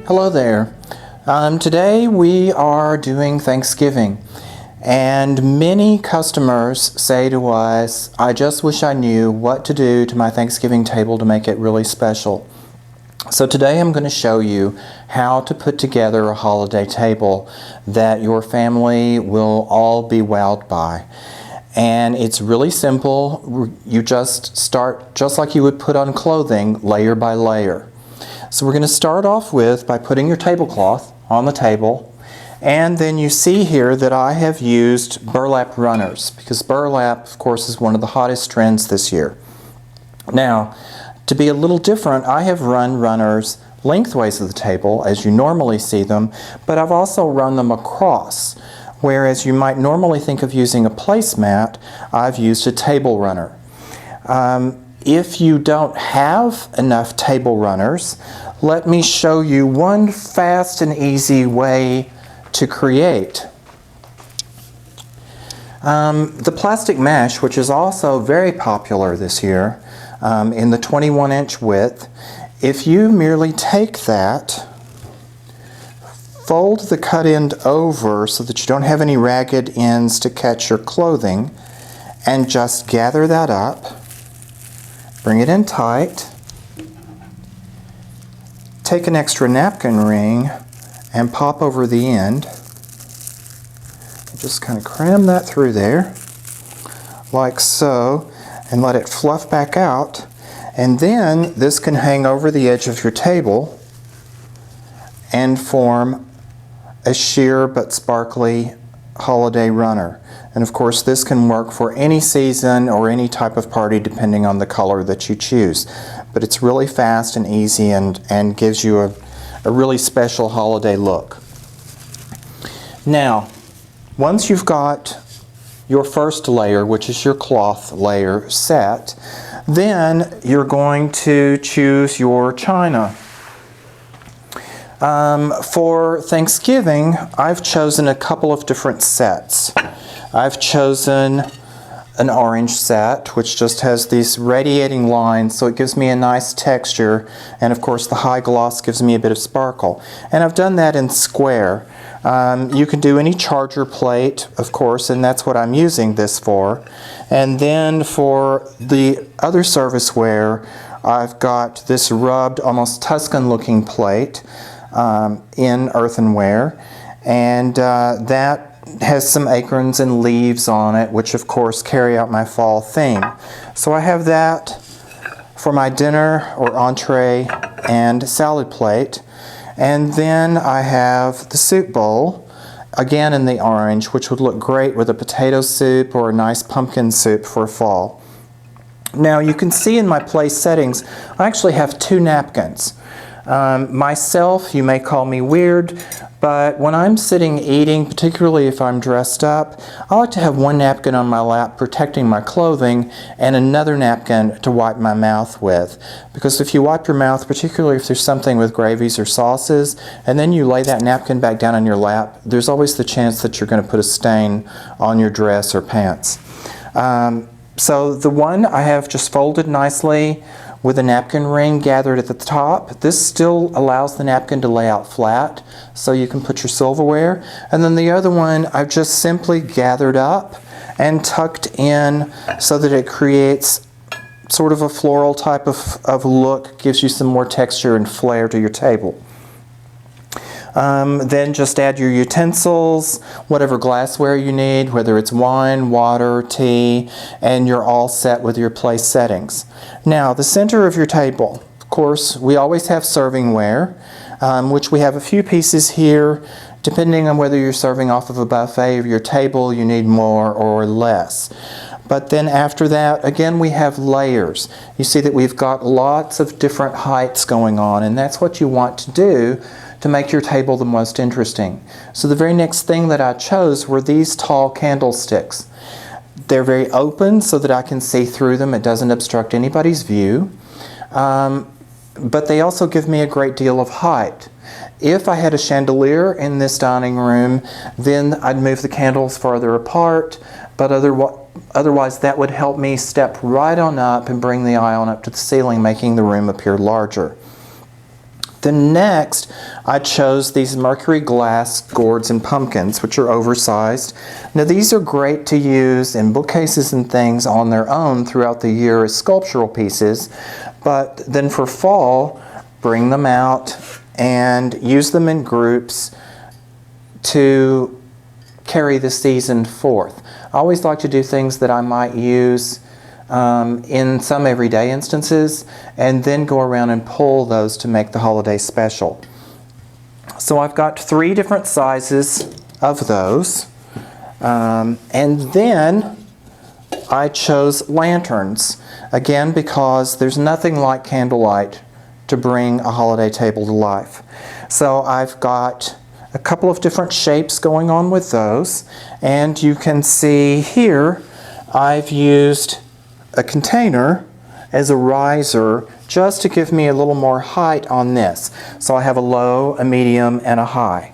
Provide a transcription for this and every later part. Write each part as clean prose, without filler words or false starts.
Hello there. Today we are doing Thanksgiving, and many customers say to us, I just wish I knew what to do to my Thanksgiving table to make it really special. So today I'm going to show you how to put together a holiday table that your family will all be wowed by. And it's really simple. You just start just like you would put on clothing, layer by layer. So we're going to start off by putting your tablecloth on the table, and then you see here that I have used burlap runners because burlap, of course, is one of the hottest trends this year. Now, to be a little different, I have run runners lengthways of the table as you normally see them, but I've also run them across. Whereas you might normally think of using a placemat, I've used a table runner. If you don't have enough table runners, let me show you one fast and easy way to create. The plastic mesh, which is also very popular this year, in the 21-inch width, if you merely take that, fold the cut end over so that you don't have any ragged ends to catch your clothing, and just gather that up. Bring it in tight. Take an extra napkin ring and pop over the end. Just kind of cram that through there, like so, and let it fluff back out. And then this can hang over the edge of your table and form a sheer but sparkly holiday runner. And of course this can work for any season or any type of party depending on the color that you choose. But it's really fast and easy and gives you a really special holiday look. Now, once you've got your first layer, which is your cloth layer, set, then you're going to choose your china. For Thanksgiving, I've chosen a couple of different sets. I've chosen an orange set, which just has these radiating lines, so it gives me a nice texture, and of course the high gloss gives me a bit of sparkle. And I've done that in square. You can do any charger plate, of course, and that's what I'm using this for. And then for the other serviceware, I've got this rubbed, almost Tuscan looking plate in earthenware, and that has some acorns and leaves on it, which of course carry out my fall theme. So I have that for my dinner or entree and salad plate. And then I have the soup bowl, again in the orange, which would look great with a potato soup or a nice pumpkin soup for fall. Now you can see in my place settings, I actually have two napkins. Myself, you may call me weird, but when I'm sitting eating, particularly if I'm dressed up, I like to have one napkin on my lap protecting my clothing and another napkin to wipe my mouth with. Because if you wipe your mouth, particularly if there's something with gravies or sauces, and then you lay that napkin back down on your lap, there's always the chance that you're going to put a stain on your dress or pants. So the one I have just folded nicely with a napkin ring gathered at the top. This still allows the napkin to lay out flat so you can put your silverware. And then the other one I've just simply gathered up and tucked in so that it creates sort of a floral type of look, gives you some more texture and flair to your table. Then just add your utensils, whatever glassware you need, whether it's wine, water, tea, and you're all set with your place settings. Now, the center of your table, of course, we always have servingware, which we have a few pieces here. Depending on whether you're serving off of a buffet or your table, you need more or less. But then after that, again, we have layers. You see that we've got lots of different heights going on, and that's what you want to do to make your table the most interesting. So the very next thing that I chose were these tall candlesticks. They're very open so that I can see through them. It doesn't obstruct anybody's view. But they also give me a great deal of height. If I had a chandelier in this dining room, then I'd move the candles farther apart, but otherwise that would help me step right on up and bring the eye on up to the ceiling, making the room appear larger. Then next, I chose these Mercury glass gourds and pumpkins, which are oversized. Now these are great to use in bookcases and things on their own throughout the year as sculptural pieces, but then for fall, bring them out and use them in groups to carry the season forth. I always like to do things that I might use in some everyday instances, and then go around and pull those to make the holiday special. So I've got 3 different sizes of those, and then I chose lanterns, again because there's nothing like candlelight to bring a holiday table to life. So I've got a couple of different shapes going on with those, and you can see here I've used a container as a riser just to give me a little more height on this. So I have a low, a medium, and a high.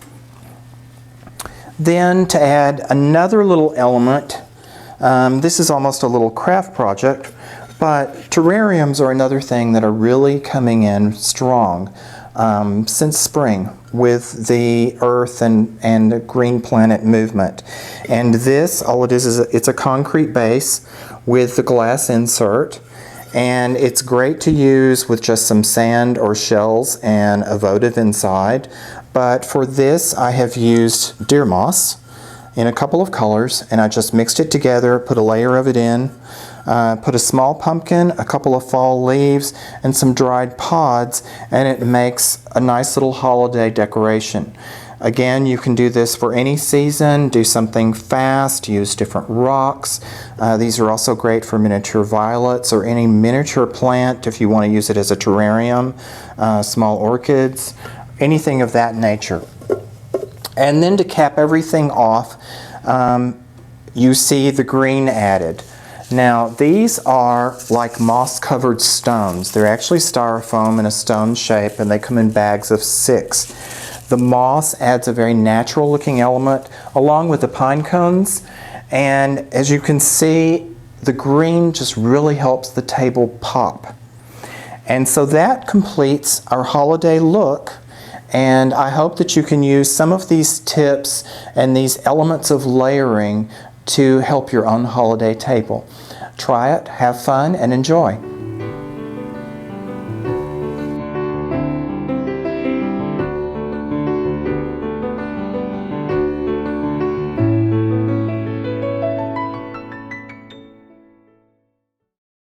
Then to add another little element, this is almost a little craft project, but terrariums are another thing that are really coming in strong since spring with the Earth and Green Planet movement. And this, all it is it's a concrete base with the glass insert, and it's great to use with just some sand or shells and a votive inside. But for this I have used deer moss in a couple of colors, and I just mixed it together, put a layer of it in, put a small pumpkin, a couple of fall leaves, and some dried pods, and it makes a nice little holiday decoration. Again, you can do this for any season, do something fast, use different rocks. These are also great for miniature violets or any miniature plant if you want to use it as a terrarium, small orchids, anything of that nature. And then to cap everything off, you see the green added. Now these are like moss-covered stones. They're actually styrofoam in a stone shape, and they come in bags of 6. The moss adds a very natural looking element along with the pine cones, and as you can see, the green just really helps the table pop. And so that completes our holiday look, and I hope that you can use some of these tips and these elements of layering to help your own holiday table. Try it, have fun, and enjoy.